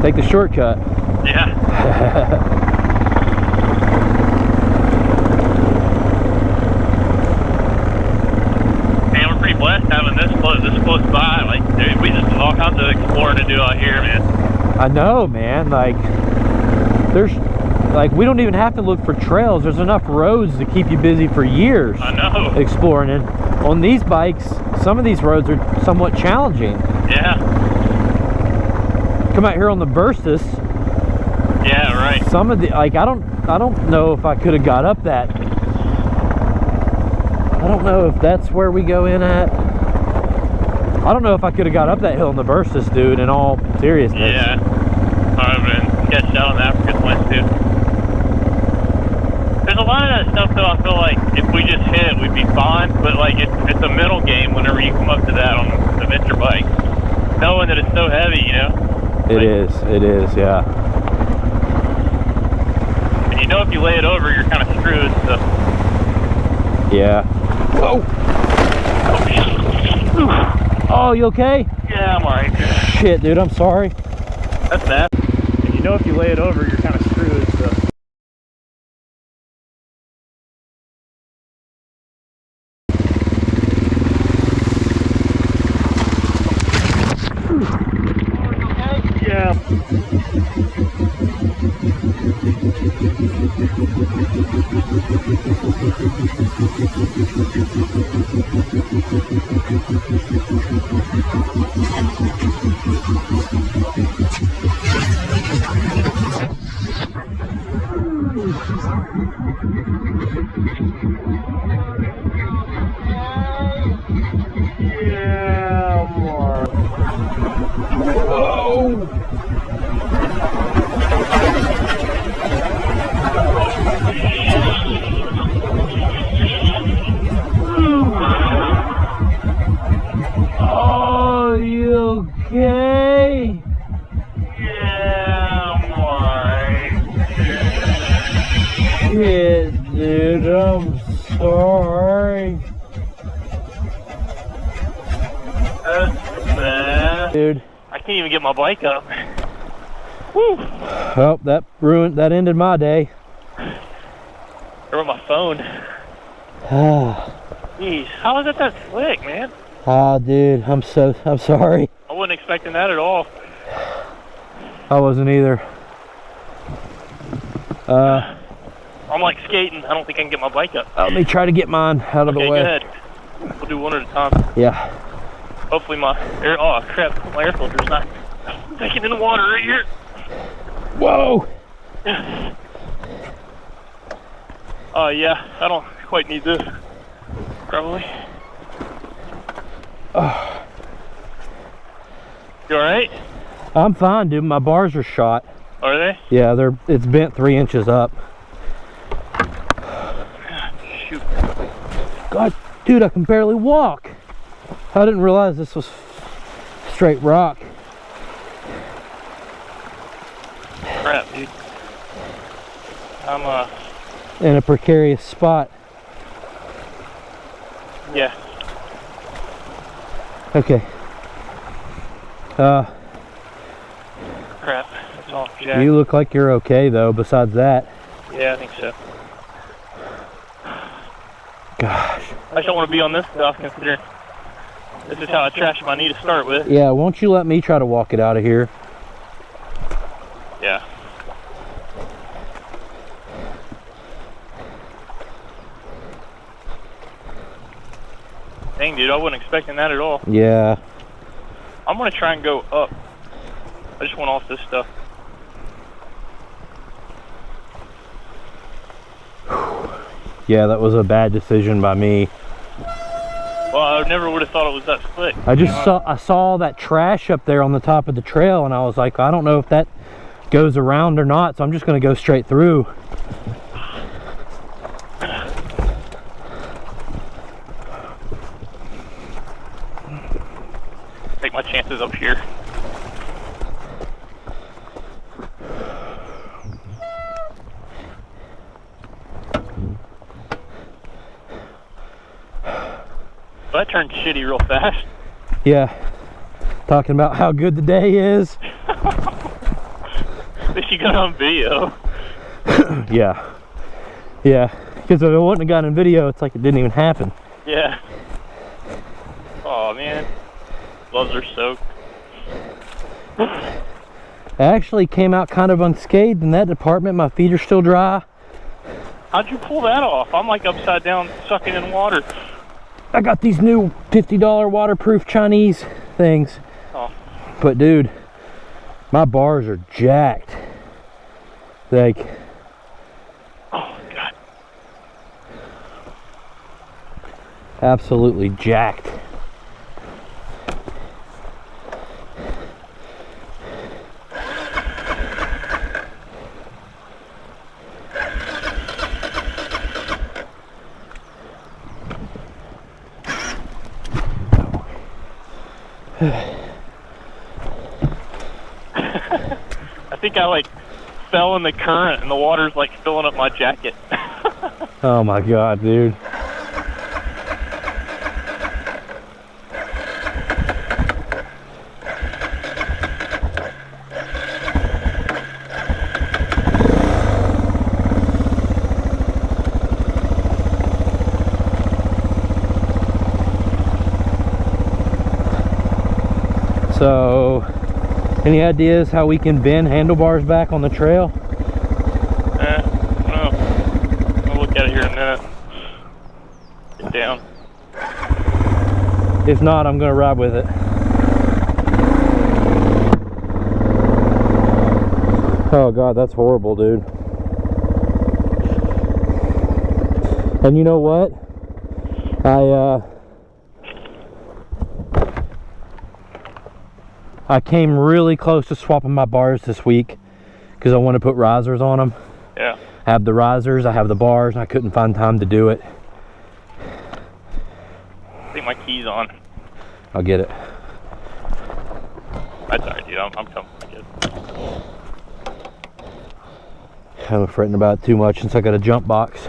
Take the shortcut. Yeah. Man, we're pretty blessed having this close by. Like, dude, we just have all kinds of exploring to do out here, man. I know, man. Like, we don't even have to look for trails. There's enough roads to keep you busy for years. I know. Exploring. And on these bikes, some of these roads are somewhat challenging. Yeah. Come out here on the Versys. Yeah, right. Some of the, like, I don't know if I could have got up that. I don't know if that's where we go in at. I don't know if I could have got up that hill in the Versys, dude, in all seriousness. Yeah. I've been sketched out on the African West, too. There's a lot of that stuff, though, I feel like if we just hit it, we'd be fine. But, like, it's a mental game whenever you come up to that on the adventure bike. Knowing that it's so heavy, you know? It is, yeah. And you know if you lay it over, you're kind of screwed, so. Yeah. Whoa! Oh, you okay? Yeah, I'm alright. Shit, dude, I'm sorry. That's bad. And you know if you lay it over, you're kind of screwed, so. Yeah. Oh, you okay? Yeah, I'm alright. Shit, dude, I'm sorry. That's bad. Dude. I can't even get my bike up. Woo! Oh, that ended my day. I wrote my phone. Jeez, how is it that slick, man? Ah, dude, I'm sorry. I wasn't expecting that at all. I wasn't either. I'm like skating. I don't think I can get my bike up. Let me try to get mine out of the way. Okay, go ahead. We'll do one at a time. Yeah. Hopefully my air, oh crap, my air filter's not taking in the water right here. Whoa! Oh yeah, I don't quite need this. Probably. You alright? I'm fine, dude. My bars are shot. Are they? Yeah, it's bent 3 inches up. Shoot. God, dude, I can barely walk. I didn't realize this was straight rock. Crap, dude. I'm in a precarious spot. Yeah. Okay. Crap. It's all jacked. You look like you're okay though, besides that. Yeah, I think so. Gosh. I just don't want to be on this stuff considering this is how I trashed my knee to start with. Yeah, won't you let me try to walk it out of here? Yeah. Dang, dude, I wasn't expecting that at all. Yeah. I'm gonna try and go up. I just want off this stuff. Yeah, that was a bad decision by me. Well, I never would have thought it was that slick. I saw all that trash up there on the top of the trail, and I was like, I don't know if that goes around or not, so I'm just gonna go straight through. Take my chances up here. Well, that turned shitty real fast. Yeah. Talking about how good the day is. you got on video. Yeah. Yeah. Because if it wouldn't have gotten in video, it's like it didn't even happen. Yeah. Oh man. Gloves are soaked. I actually came out kind of unscathed in that department. My feet are still dry. How'd you pull that off? I'm like upside down sucking in water. I got these new $50 waterproof Chinese things. Oh. But dude, my bars are jacked. Like, oh god. Absolutely jacked. I think I like fell in the current and the water's like filling up my jacket. Oh my god, dude. So, any ideas how we can bend handlebars back on the trail? I don't know. I'll look at it here in a minute. Get down. If not, I'm gonna ride with it. Oh god, that's horrible, dude. And you know what? I came really close to swapping my bars this week because I want to put risers on them. Yeah. I have the risers, I have the bars, and I couldn't find time to do it. I think my key's on. I'll get it. That's alright, dude. I'm coming. I get it. I haven't fretting about it too much since I got a jump box.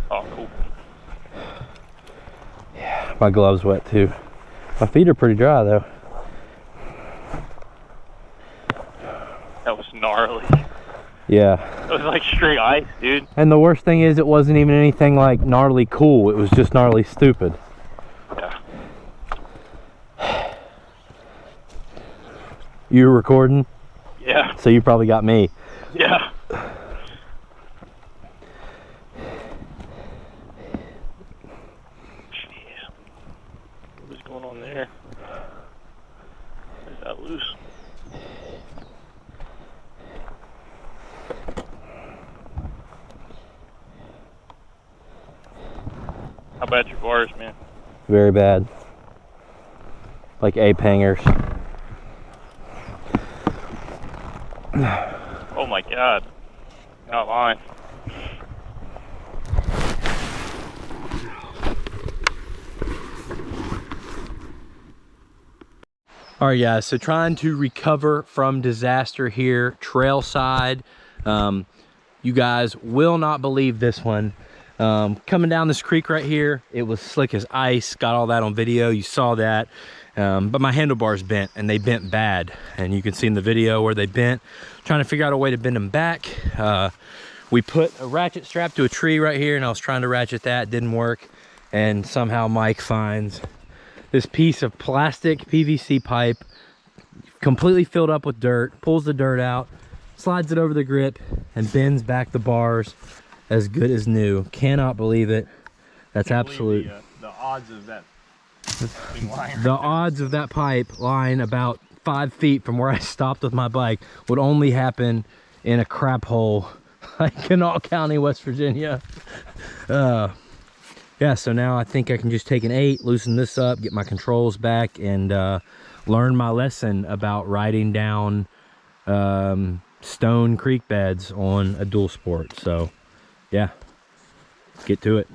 Oh, cool. Yeah, my gloves wet too. My feet are pretty dry though. That was gnarly. Yeah. It was like straight ice, dude. And the worst thing is it wasn't even anything like gnarly cool. It was just gnarly stupid. Yeah. You were recording? Yeah. So you probably got me. Yeah. Jeez. What's going on there? Is that loose? How bad your bars, man? Very bad. Like ape hangers. Oh my god. Not lying. All right, guys, so trying to recover from disaster here, trail side. You guys will not believe this one. Coming down this creek right here, it was slick as ice. Got all that on video, you saw that. But my handlebars bent, and they bent bad. And you can see in the video where they bent. Trying to figure out a way to bend them back. We put a ratchet strap to a tree right here, and I was trying to ratchet that, didn't work. And somehow Mike finds this piece of plastic PVC pipe, completely filled up with dirt, pulls the dirt out, slides it over the grip, and bends back the bars as good as new. Cannot believe it. That's absolute. The odds of that thing lying The odds of that pipe lying about 5 feet from where I stopped with my bike would only happen in a crap hole like Kanawha County, West Virginia. Yeah, so now I think I can just take an 8, loosen this up, get my controls back, and learn my lesson about riding down stone creek beds on a dual sport. So yeah, let's get to it.